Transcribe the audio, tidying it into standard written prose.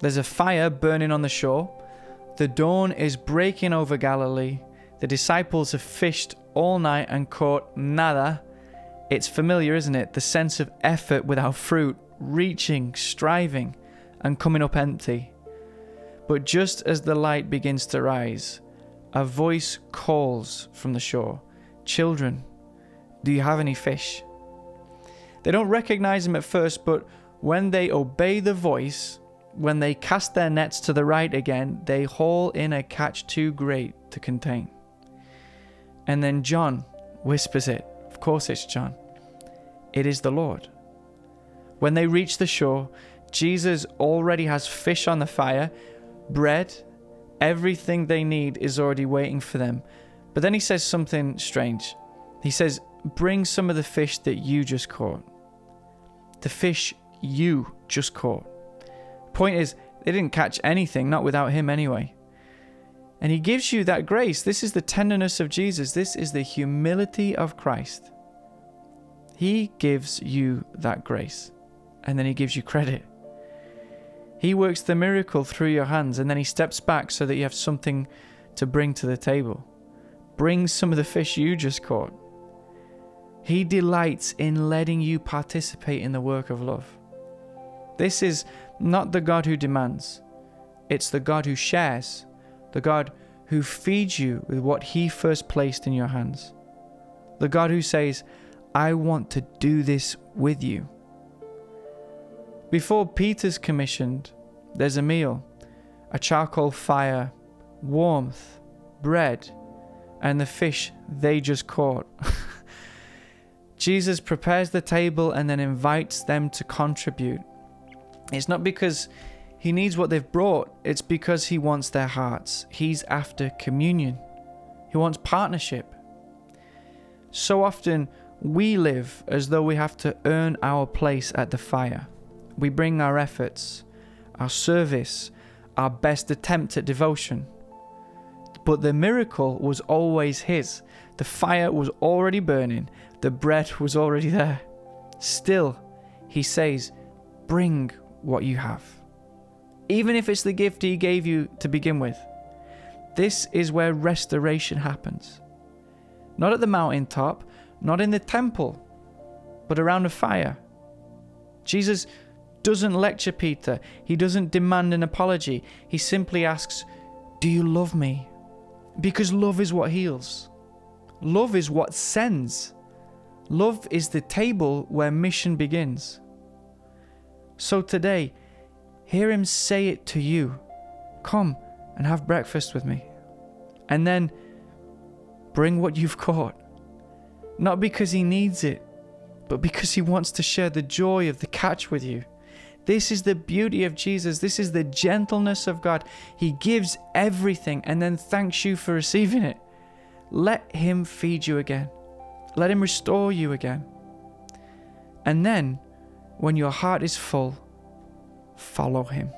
There's a fire burning on the shore. The dawn is breaking over Galilee. The disciples have fished all night and caught nada. It's familiar, isn't it? The sense of effort without fruit, reaching, striving, and coming up empty. But just as the light begins to rise, a voice calls from the shore, "Children, do you have any fish?" They don't recognize him at first, but when they obey the voice, when they cast their nets to the right again, they haul in a catch too great to contain. And then John whispers it. Of course it's John. It is the Lord. When they reach the shore, Jesus already has fish on the fire, bread, everything they need is already waiting for them. But then he says something strange. He says, "Bring some of the fish that you just caught." The fish you just caught. Point is, they didn't catch anything, not without him anyway. And he gives you that grace. This is the tenderness of Jesus. This is the humility of Christ. He gives you that grace, and then he gives you credit. He works the miracle through your hands, and then he steps back so that you have something to bring to the table. Bring some of the fish you just caught. He delights in letting you participate in the work of love. This is not the God who demands. It's the God who shares, the God who feeds you with what he first placed in your hands. The God who says, "I want to do this with you." Before Peter's commissioned, there's a meal, a charcoal fire, warmth, bread, and the fish they just caught. Jesus prepares the table and then invites them to contribute. It's not because he needs what they've brought, it's because he wants their hearts. He's after communion. He wants partnership. So often we live as though we have to earn our place at the fire. We bring our efforts, our service, our best attempt at devotion. But the miracle was always his. The fire was already burning. The bread was already there. Still, he says, bring what you have. Even if it's the gift he gave you to begin with. This is where restoration happens. Not at the mountaintop, not in the temple, but around a fire. Jesus doesn't lecture Peter. He doesn't demand an apology. He simply asks, "Do you love me?" Because love is what heals. Love is what sends. Love is the table where mission begins. So today, hear him say it to you. Come and have breakfast with me. And then bring what you've caught. Not because he needs it, but because he wants to share the joy of the catch with you. This is the beauty of Jesus. This is the gentleness of God. He gives everything and then thanks you for receiving it. Let him feed you again. Let him restore you again. And then, when your heart is full, follow him.